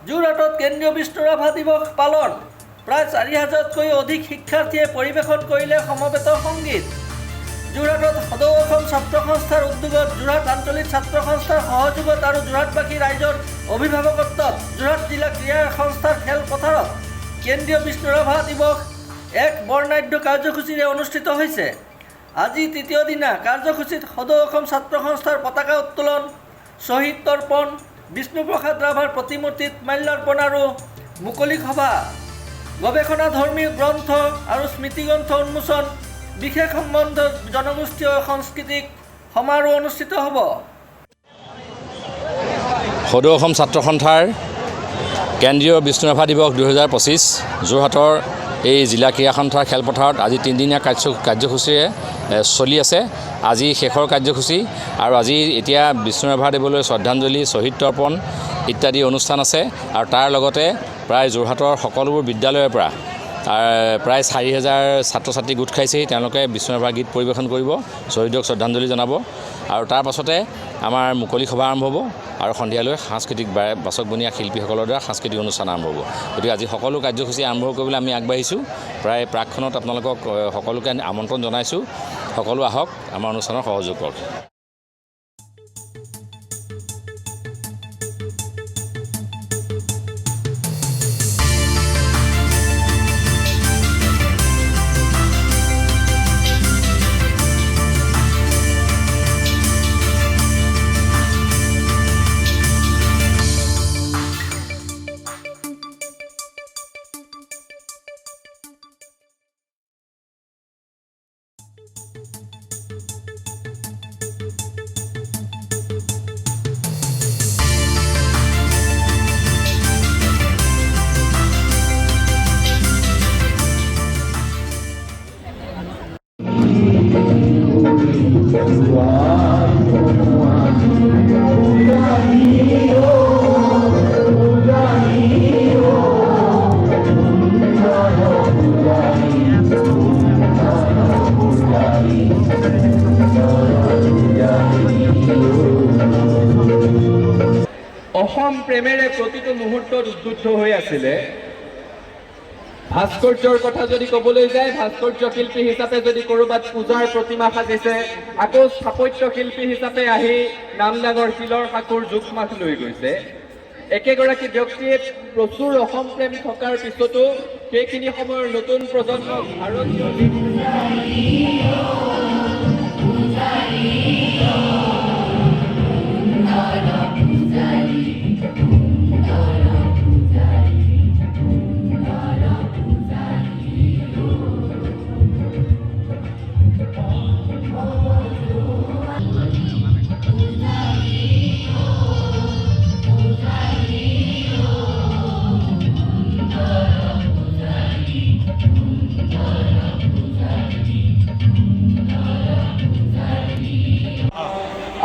যোৰহাটত কেন্দ্ৰীয় বিষ্ণু ৰাভা দিৱস পালন। প্ৰায় ৪,০০০তকৈ অধিক শিক্ষাৰ্থীয়ে পৰিৱেশন কৰিলে সমবেত সংগীত। যোৰহাটত সদৌ অসম ছাত্ৰ সংস্থাৰ উদ্যোগত, যোৰহাট আঞ্চলিক ছাত্ৰ সংস্থাৰ সহযোগত আৰু যোৰহাটবাসী ৰাইজৰ অভিভাৱকত্বত যোৰহাট জিলা ক্ৰীড়া সংস্থাৰ খেলপথাৰত কেন্দ্ৰীয় বিষ্ণু ৰাভা দিৱস এক বৰ্ণাঢ্য কাৰ্যসূচীৰে অনুষ্ঠিত হৈছে। আজি তৃতীয় দিনা কাৰ্যসূচীত সদৌ অসম ছাত্ৰ সংস্থাৰ পতাকা উত্তোলন, শ্বহীদ তৰ্পণ, বিষ্ণুপ্ৰসাদ ৰাভাৰ প্ৰতিমূৰ্তিত মাল্যাৰ্পণ আৰু মুকলি সভা, গৱেষণাধৰ্মী গ্ৰন্থ আৰু স্মৃতিগ্ৰন্থ উন্মোচন, বিশেষ সম্বন্ধ জনগোষ্ঠীয় সাংস্কৃতিক সমাৰোহ অনুষ্ঠিত হ'ব। সদৌ অসম ছাত্ৰ সন্থাৰ কেন্দ্ৰীয় বিষ্ণু ৰাভা দিৱস 2025 যোৰহাটৰ এই জিলা ক্ৰীড়া সন্থাৰ খেলপথাৰত আজি তিনিদিনীয়া কাৰ্যসূচীৰে চলি আছে। আজি শেষৰ কাৰ্যসূচী আৰু আজি এতিয়া বিষ্ণু ৰাভা দেৱলৈ শ্ৰদ্ধাঞ্জলি, শ্বহীদ তৰ্পণ ইত্যাদি অনুষ্ঠান আছে। আৰু তাৰ লগতে প্ৰায় যোৰহাটৰ সকলোবোৰ বিদ্যালয়ৰ পৰা প্ৰায় 4,000 ছাত্ৰ ছাত্ৰী গোট খাইছেহি। তেওঁলোকে বিষ্ণু ৰাভাৰ গীত পৰিৱেশন কৰিব, শ্বহীদক শ্ৰদ্ধাঞ্জলি জনাব আৰু তাৰ পাছতে আমাৰ মুকলি সভা আৰম্ভ হ'ব আৰু সন্ধিয়ালৈ সাংস্কৃতিক বাচকবনীয়া শিল্পীসকলৰ দ্বাৰা সাংস্কৃতিক অনুষ্ঠান আৰম্ভ হ'ব। গতিকে আজি সকলো কাৰ্যসূচী আৰম্ভ কৰিবলৈ আমি আগবাঢ়িছোঁ। প্ৰায় প্ৰাকখনত আপোনালোকক সকলোকে আমন্ত্ৰণ জনাইছোঁ। সকলো আহক, আমাৰ অনুষ্ঠানৰ সহযোগ কৰক। অসম প্ৰেমেৰে প্ৰতিটো মুহূৰ্তত উদ্বুদ্ধ হৈ আছিলে। ভাস্কৰ্যৰ কথা যদি ক'বলৈ যায়, ভাস্কৰ্য শিল্পী হিচাপে যদি ক'ৰবাত পূজাৰ প্ৰতিমা সাজিছে, আকৌ স্থাপত্য শিল্পী হিচাপে আহি নামডাঙৰ শিলৰ সাঁকোৰ জোখমাখ লৈ গৈছে। একেগৰাকী ব্যক্তিয়ে প্ৰচুৰ অসম প্ৰেম থকাৰ পিছতো সেইখিনি সময়ৰ নতুন প্ৰজন্মক ভাৰতীয়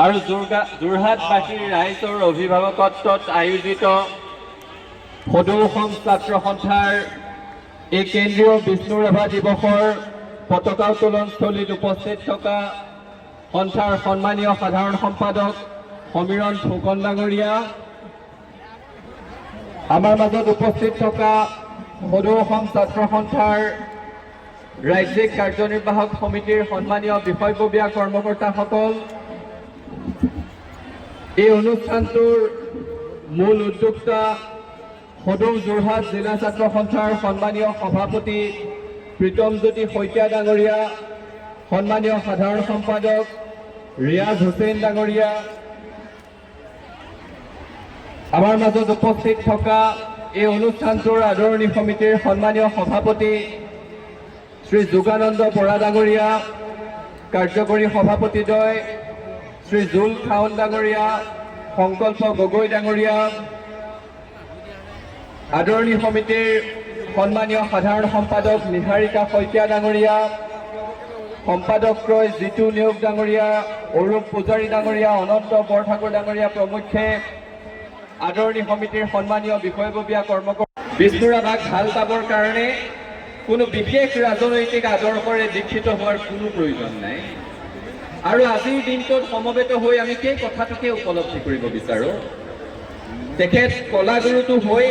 আৰু যোৰহাটবাসীৰ ৰাইজৰ অভিভাৱকত্বত আয়োজিত সদৌ অসম ছাত্ৰ সন্থাৰ এই কেন্দ্ৰীয় বিষ্ণু ৰাভা দিৱসৰ পতাকা উত্তোলনস্থলীত উপস্থিত থকা সন্থাৰ সন্মানীয় সাধাৰণ সম্পাদক সমীৰণ ফুকন ডাঙৰীয়া, আমাৰ মাজত উপস্থিত থকা সদৌ অসম ছাত্ৰ সন্থাৰ ৰাজ্যিক কাৰ্যনিৰ্বাহক সমিতিৰ সন্মানীয় বিষয়ববীয়া কৰ্মকৰ্তাসকল, এই অনুষ্ঠানটোৰ মূল উদ্যোক্তা সদৌ যোৰহাট জিলা ছাত্ৰ সন্থাৰ সন্মানীয় সভাপতি প্ৰীতমজ্যোতি শইকীয়া ডাঙৰীয়া, সন্মানীয় সাধাৰণ সম্পাদক ৰিয়াজ হুছেইন ডাঙৰীয়া, আমাৰ মাজত উপস্থিত থকা এই অনুষ্ঠানটোৰ আদৰণি সমিতিৰ সন্মানীয় সভাপতি শ্ৰী যোগানন্দ বৰা ডাঙৰীয়া, কাৰ্যকৰী সভাপতিদ্বয় শ্ৰী জুল খাউন ডাঙৰীয়া, সংকল্প গগৈ ডাঙৰীয়া, আদৰণি সমিতিৰ সন্মানীয় সাধাৰণ সম্পাদক নিহাৰিকা শইকীয়া ডাঙৰীয়া, সম্পাদকত্ৰয় জিতু নিয়োগ ডাঙৰীয়া, অৰূপ পূজাৰী ডাঙৰীয়া, অনন্ত বৰঠাকুৰ ডাঙৰীয়া প্ৰমুখ্যে আদৰণি সমিতিৰ সন্মানীয় বিষয়ববীয়া কৰ্মকৰ্তা। বিষ্ণু ৰাভাক ভাল পাবৰ কাৰণে কোনো বিশেষ ৰাজনৈতিক আদৰ্শৰে দীক্ষিত হোৱাৰ কোনো প্ৰয়োজন নাই। আৰু আজিৰ দিনটোত সমবেত হৈ আমি সেই কথাটোকে উপলব্ধি কৰিব বিচাৰোঁ তেখেত কলাগুৰুটো হৈ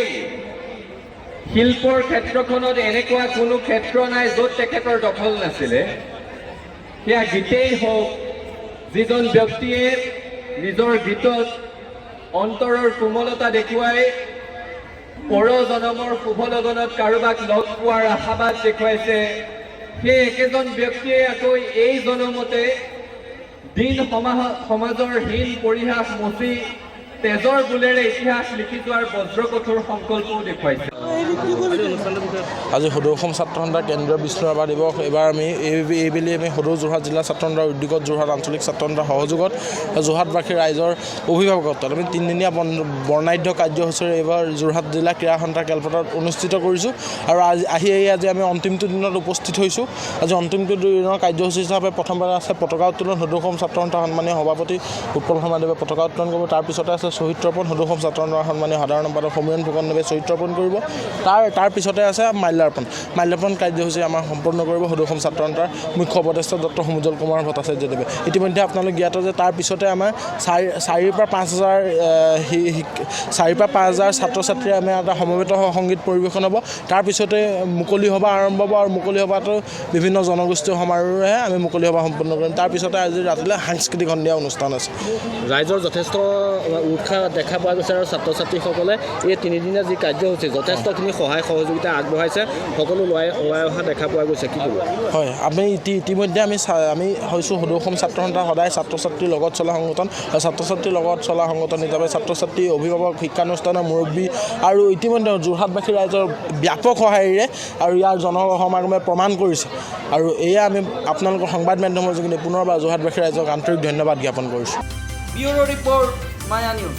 শিল্পৰ ক্ষেত্ৰখনত এনেকুৱা কোনো ক্ষেত্ৰ নাই য'ত তেখেতৰ দখল নাছিলে। সেয়া গীতেই হওক, যিজন ব্যক্তিয়ে নিজৰ গীতত অন্তৰৰ কোমলতা দেখুৱাই পৰজনমৰ শুভ লগনত কাৰোবাক লগ পোৱাৰ আশাবাদ দেখুৱাইছে, সেই একেজন ব্যক্তিয়ে আকৌ এই জনমতে দিন সমাজৰ হীন পৰিহাস মচি তেজৰ বোলেৰে ইতিহাস লিখি যোৱাৰ বজ্ৰকঠোৰ সংকল্পও দেখুৱাইছে। আজি সদৌ অসম ছাত্ৰ সন্থাৰ কেন্দ্ৰীয় বিষ্ণুৰাভা দিৱস। এইবাৰ আমি এইবেলি আমি সদৌ যোৰহাট জিলা ছাত্ৰ সন্থাৰ উদ্যোগত যোৰহাট আঞ্চলিক ছাত্ৰ সন্থাৰ সহযোগত যোৰহাটবাসী ৰাইজৰ অভিভাৱকত্বত আমি 3দিনীয়া বৰ্ণাঢ্য কাৰ্যসূচীৰে এইবাৰ যোৰহাট জিলা ক্ৰীড়া সন্থাৰ খেলপথাৰত অনুষ্ঠিত কৰিছোঁ। আৰু আজি আমি অন্তিমটো দিনত উপস্থিত হৈছোঁ। আজি অন্তিমটো দিনৰ কাৰ্যসূচী হিচাপে প্ৰথমবাৰ আছে পতাকা উত্তোলন। সদৌ অসম ছাত্ৰ সন্থাৰ সন্মানীয় সভাপতি উৎপল শৰ্মাদেৱে পতাকা উত্তোলন কৰিব। তাৰপিছতে আছে শ্বহীদ তৰ্পণ। সদৌ অসম ছাত্ৰ সন্থাৰ সন্মানীয় সাধাৰণ সম্পাদক সমীৰণ ফুকনদেৱে শ্বহীদ তৰ্পণ কৰিব। তাৰ পিছতে আছে মাল্যাৰ্পণ কাৰ্যসূচী আমাৰ সম্পূৰ্ণ কৰিব সদৌ অসম ছাত্ৰ সন্থাৰ মুখ্য উপদেষ্টা ডক্টৰ সমুজ্জ্বল কুমাৰ ভট্টাচাৰ্যদেৱে। ইতিমধ্যে আপোনালোক জ্ঞাত যে তাৰ পিছতে আমাৰ 4,000 পৰা 5,000 ছাত্ৰ ছাত্ৰীয়ে আমাৰ এটা সমবেত সংগীত পৰিৱেশন হ'ব। তাৰপিছতে মুকলি সভা আৰম্ভ হ'ব আৰু মুকলি সভাটো বিভিন্ন জনগোষ্ঠীয় সমাৰোহেৰে আমি মুকলি সভা সম্পন্ন কৰিম। তাৰপিছতে আজি ৰাতিলৈ সাংস্কৃতিক সন্ধিয়া অনুষ্ঠান আছে। ৰাইজৰ যথেষ্ট উৎসাহ দেখা পোৱা গৈছে আৰু ছাত্ৰ ছাত্ৰীসকলে এই 3দিনীয়া যি কাৰ্যসূচী যথেষ্টখিনি সহায় সহযোগিতা আগবঢ়াইছে, সকলো ওলাই অহা দেখা পোৱা গৈছে। কি ক'ব? হয়, আমি ইতিমধ্যে আমি হৈছোঁ সদৌ অসম ছাত্ৰ সন্থা সদায় ছাত্ৰ ছাত্ৰীৰ লগত চলা সংগঠন আৰু ছাত্ৰ ছাত্ৰীৰ লগত চলা সংগঠন হিচাপে ছাত্ৰ ছাত্ৰী, অভিভাৱক, শিক্ষানুষ্ঠানৰ মুৰব্বী আৰু ইতিমধ্যে যোৰহাটবাসী ৰাইজৰ ব্যাপক সহায়েৰে আৰু ইয়াৰ জনসমাগমে প্ৰমাণ কৰিছে। আৰু এয়া আমি আপোনালোকৰ সংবাদ মাধ্যমৰ যোগেদি পুনৰবাৰ যোৰহাটবাসী ৰাইজক আন্তৰিক ধন্যবাদ জ্ঞাপন কৰিছোঁ। ব্যুৰো ৰিপৰ্ট মায়া নিউজ।